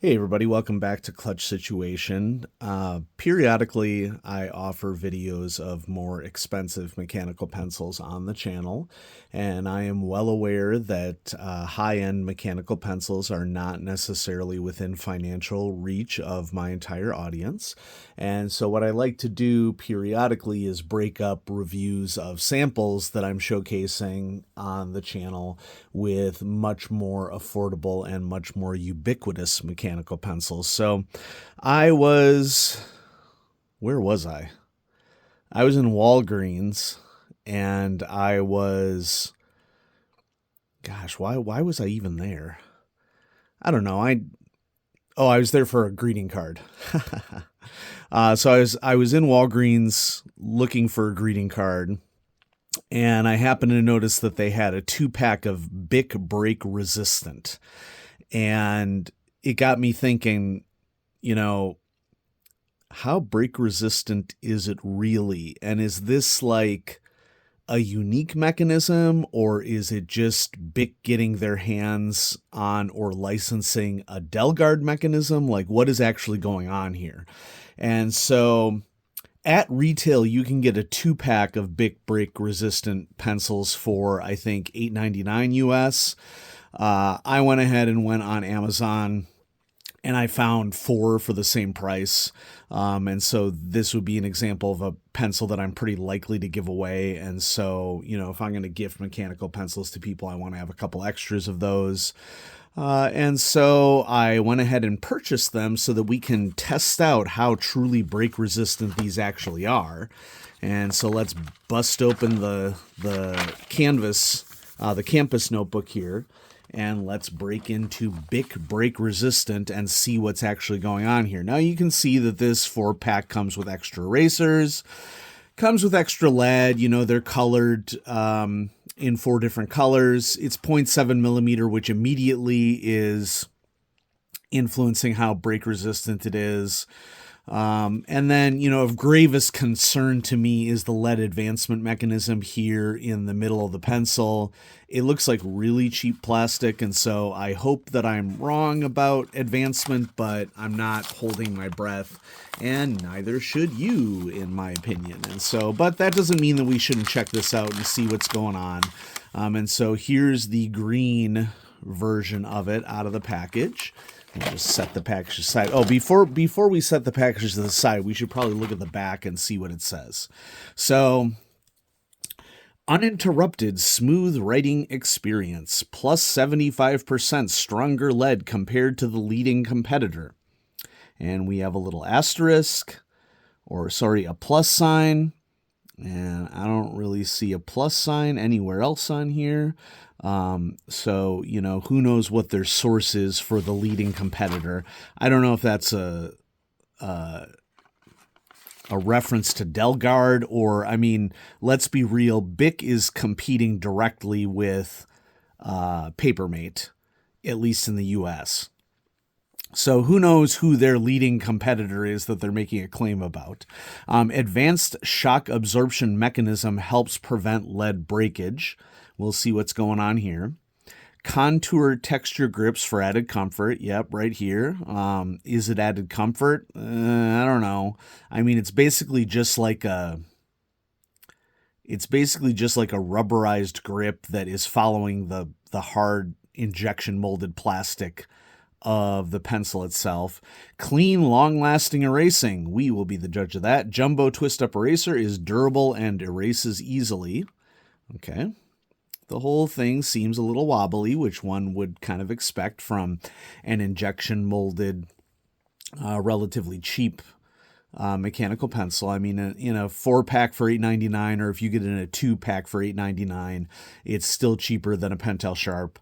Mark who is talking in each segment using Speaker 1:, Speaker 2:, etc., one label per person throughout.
Speaker 1: Hey everybody, welcome back to Clutch Situation. Periodically, I offer videos of more expensive mechanical pencils on the channel, and I am well aware that high-end mechanical pencils are not necessarily within financial reach of my entire audience. And so what I like to do periodically is break up reviews of samples that I'm showcasing on the channel with much more affordable and much more ubiquitous mechanical pencils. So where was I? I was in Walgreens and why was I even there? I don't know. I was there for a greeting card. So I was in Walgreens looking for a greeting card, and I happened to notice that they had a 2-pack of Bic Break Resistant. And it got me thinking, how break resistant is it really? And is this like a unique mechanism, or is it just Bic getting their hands on or licensing a Delgard mechanism? Like, what is actually going on here? And so at retail, you can get a 2-pack of Bic break resistant pencils for, I think, $8.99 US. I went ahead and went on Amazon, and I found 4 for the same price. And so this would be an example of a pencil that I'm pretty likely to give away. And so, if I'm going to gift mechanical pencils to people, I want to have a couple extras of those. And so I went ahead and purchased them so that we can test out how truly break resistant these actually are. And so let's bust open the canvas, the campus notebook here, and let's break into Bic Break Resistant and see what's actually going on here. Now you can see that this 4-pack comes with extra erasers, comes with extra lead. They're colored in 4 different colors. It's 0.7 millimeter, which immediately is influencing how break resistant it is. And then, of gravest concern to me is the lead advancement mechanism here in the middle of the pencil. It looks like really cheap plastic, and so I hope that I'm wrong about advancement, but I'm not holding my breath, and neither should you, in my opinion. And so, but that doesn't mean that we shouldn't check this out and see what's going on. And so here's the green version of it out of the package. We'll just set the package aside. Oh, before we set the package to the side, we should probably look at the back and see what it says. So, uninterrupted smooth writing experience, plus 75% stronger lead compared to the leading competitor. And we have a little asterisk, a plus sign. And I don't really see a plus sign anywhere else on here. So, who knows what their source is for the leading competitor. I don't know if that's a reference to Delgard, or, let's be real, Bic is competing directly with Papermate, at least in the US. So who knows who their leading competitor is that they're making a claim about. Advanced shock absorption mechanism helps prevent lead breakage. We'll see what's going on here. Contour texture grips for added comfort. Yep, right here. Is it added comfort? I don't know. It's basically just like a rubberized grip that is following the hard injection molded plastic of the pencil itself. Clean, long-lasting erasing. We will be the judge of that. Jumbo twist-up eraser is durable and erases easily. Okay. The whole thing seems a little wobbly, which one would kind of expect from an injection molded, relatively cheap mechanical pencil. In a 4-pack for $8.99, or if you get it in a 2-pack for $8.99, it's still cheaper than a Pentel Sharp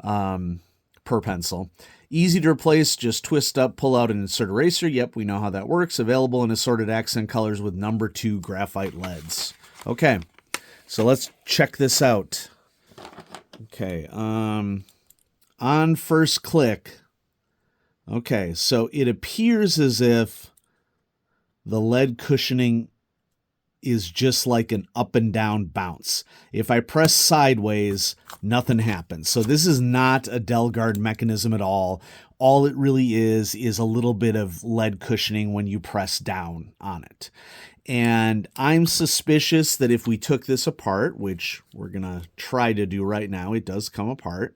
Speaker 1: per pencil. Easy to replace, just twist up, pull out, and insert eraser. Yep, we know how that works. Available in assorted accent colors with number 2 graphite leads. Okay, so let's check this out. Okay, on first click. Okay, so it appears as if the lead cushioning is just like an up and down bounce. If I press sideways, nothing happens. So this is not a Delgard mechanism at all. All it really is a little bit of lead cushioning when you press down on it. And I'm suspicious that if we took this apart, which we're going to try to do right now, it does come apart.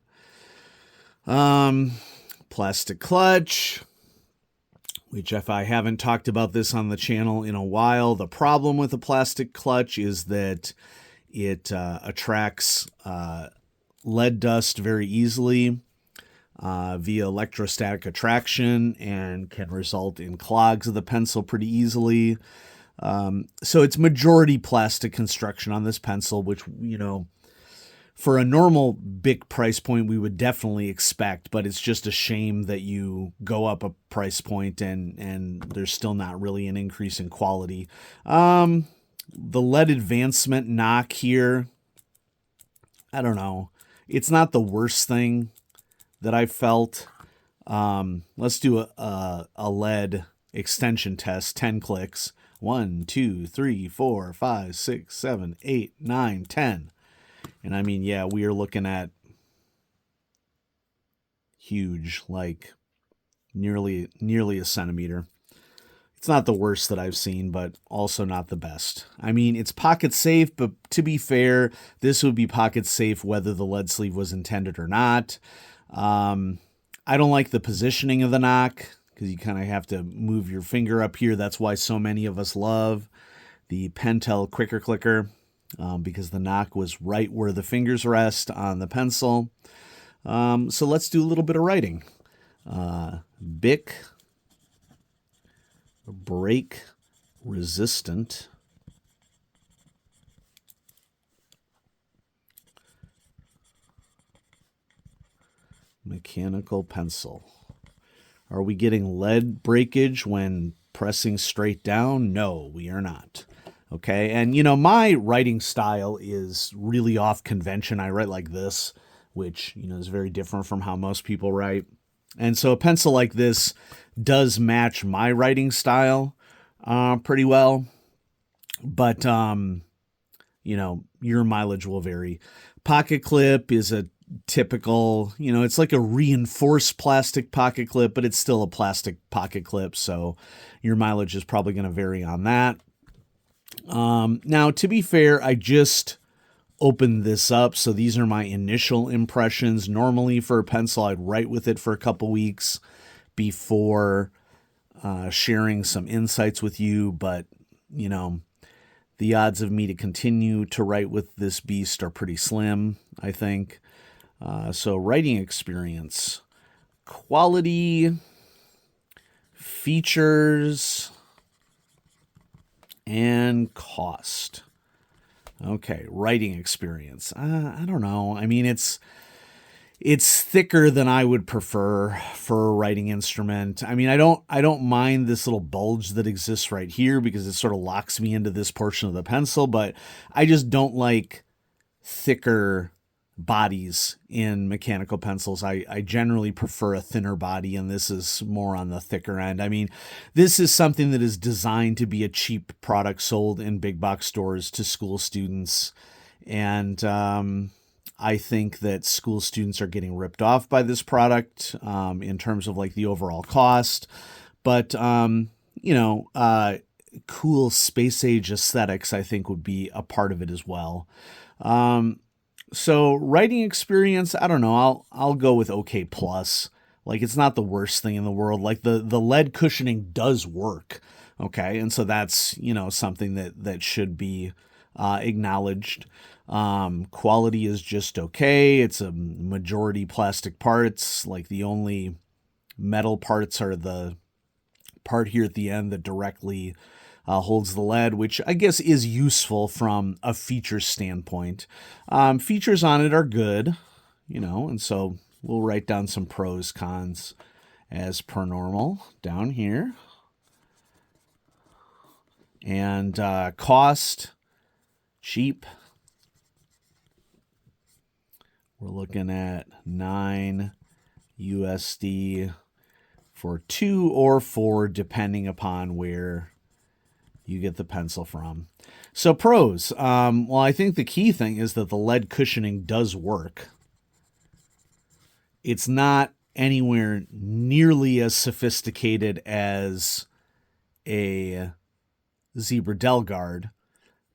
Speaker 1: Plastic clutch, which if I haven't talked about this on the channel in a while, the problem with a plastic clutch is that it attracts lead dust very easily via electrostatic attraction and can result in clogs of the pencil pretty easily. So it's majority plastic construction on this pencil, which, you know, for a normal Bic price point, we would definitely expect, but it's just a shame that you go up a price point and there's still not really an increase in quality. The lead advancement knock here, I don't know. It's not the worst thing that I've felt. Let's do a lead extension test, 10 clicks. 1, 2, 3, 4, 5, 6, 7, 8, 9, 10. And I mean, yeah, we are looking at huge, like nearly a centimeter. It's not the worst that I've seen, but also not the best. I mean, it's pocket safe, but to be fair, this would be pocket safe whether the lead sleeve was intended or not. I don't like the positioning of the knock because you kind of have to move your finger up here. That's why so many of us love the Pentel Quicker Clicker. Because the knock was right where the fingers rest on the pencil. So let's do a little bit of writing. Bic break resistant mechanical pencil. Are we getting lead breakage when pressing straight down? No, we are not. Okay, and you know, my writing style is really off convention. I write like this, which, you know, is very different from how most people write. And so a pencil like this does match my writing style pretty well. But, you know, your mileage will vary. Pocket clip is a typical, you know, it's like a reinforced plastic pocket clip, but it's still a plastic pocket clip. So your mileage is probably going to vary on that. Now, to be fair, I just opened this up, so these are my initial impressions. Normally for a pencil, I'd write with it for a couple weeks before sharing some insights with you, but, you know, the odds of me to continue to write with this beast are pretty slim, I think. So writing experience, quality, features, and cost. Okay, writing experience. I don't know. I mean, it's thicker than I would prefer for a writing instrument. I mean, I don't mind this little bulge that exists right here because it sort of locks me into this portion of the pencil, but I just don't like thicker bodies in mechanical pencils. I generally prefer a thinner body, and this is more on the thicker end. I mean, this is something that is designed to be a cheap product sold in big box stores to school students, and I think that school students are getting ripped off by this product in terms of like the overall cost, but you know, cool space age aesthetics I think would be a part of it as well. So writing experience, I don't know. I'll go with OK plus. Like, it's not the worst thing in the world. Like the lead cushioning does work. Okay, and so that's, you know, something that should be acknowledged. Quality is just okay. It's a majority plastic parts. Like the only metal parts are the part here at the end that directly holds the lead, which I guess is useful from a feature standpoint. Features on it are good, you know, and so we'll write down some pros, cons as per normal down here. And cost, cheap. We're looking at $9 USD for 2 or 4, depending upon where you get the pencil from. So pros. Well, I think the key thing is that the lead cushioning does work. It's not anywhere nearly as sophisticated as a Zebra Delgard,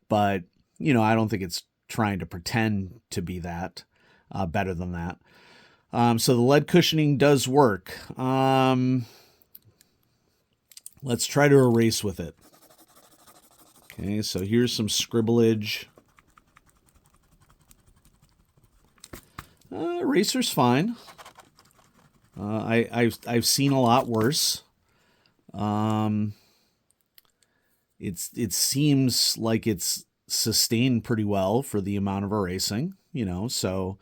Speaker 1: but, I don't think it's trying to pretend to be that better than that. So the lead cushioning does work. Let's try to erase with it. Okay, so here's some scribblage. Eraser's fine. I've seen a lot worse. It seems like it's sustained pretty well for the amount of erasing, so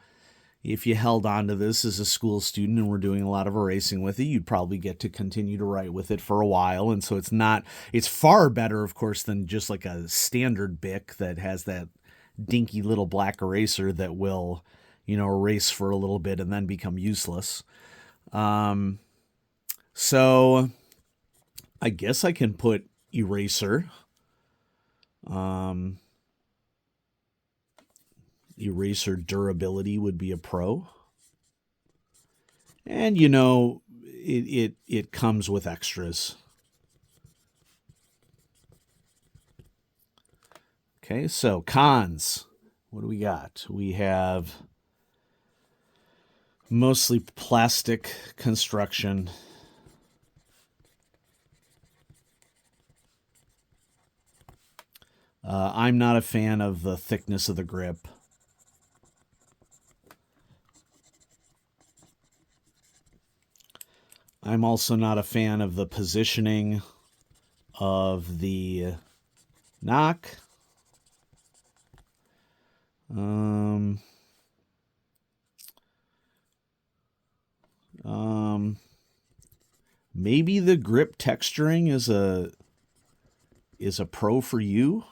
Speaker 1: if you held on to this as a school student and were doing a lot of erasing with it, you'd probably get to continue to write with it for a while. And so it's far better, of course, than just like a standard Bic that has that dinky little black eraser that will, erase for a little bit and then become useless. So I guess I can put eraser. Eraser durability would be a pro. And it comes with extras. Okay, so cons. What do we got? We have mostly plastic construction. I'm not a fan of the thickness of the grip. I'm also not a fan of the positioning of the knock. Maybe the grip texturing is a pro for you,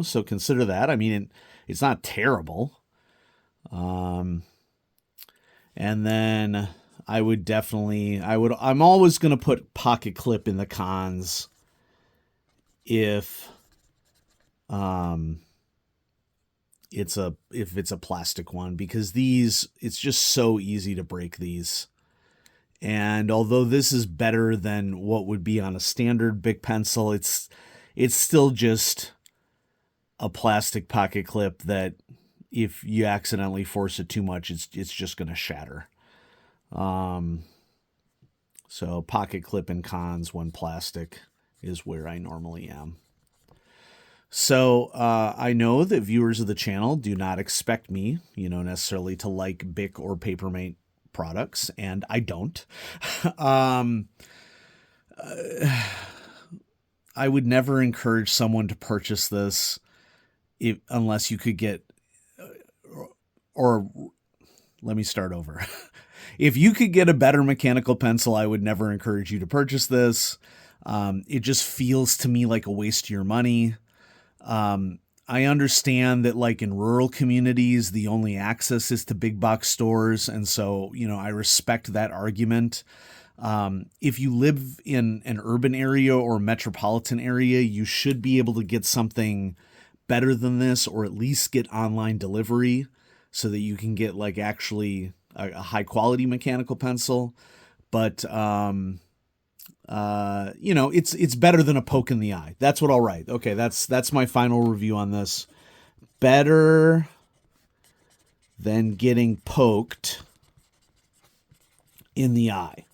Speaker 1: so consider that. I mean, it's not terrible. And then I'm always going to put pocket clip in the cons if it's a plastic one, because it's just so easy to break these. And although this is better than what would be on a standard Bic pencil, it's still just a plastic pocket clip that if you accidentally force it too much, it's just going to shatter. So pocket clip and cons when plastic is where I normally am. So I know that viewers of the channel do not expect me, necessarily to like Bic or Papermate products, and I don't. I would never encourage someone to purchase this unless you could get, or let me start over. If you could get a better mechanical pencil, I would never encourage you to purchase this. It just feels to me like a waste of your money. I understand that, like, in rural communities, the only access is to big box stores. And so, I respect that argument. If you live in an urban area or metropolitan area, you should be able to get something better than this, or at least get online delivery so that you can get, like, actually a high quality mechanical pencil. But, it's better than a poke in the eye. That's what I'll write. Okay, that's my final review on this. Better than getting poked in the eye.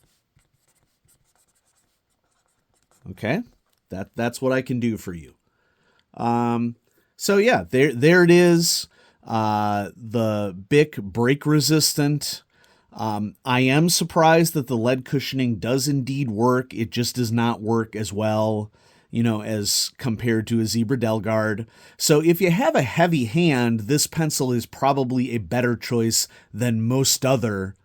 Speaker 1: Okay, that's what I can do for you. So yeah, there it is. The Bic break resistant. I am surprised that the lead cushioning does indeed work. It just does not work as well, as compared to a Zebra Delgard. So if you have a heavy hand, this pencil is probably a better choice than most other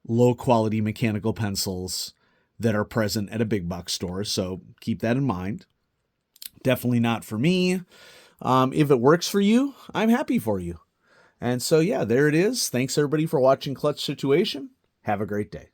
Speaker 1: low quality mechanical pencils that are present at a big box store. So keep that in mind. Definitely not for me. If it works for you, I'm happy for you. And so, yeah, there it is. Thanks, everybody, for watching Clutch Situation. Have a great day.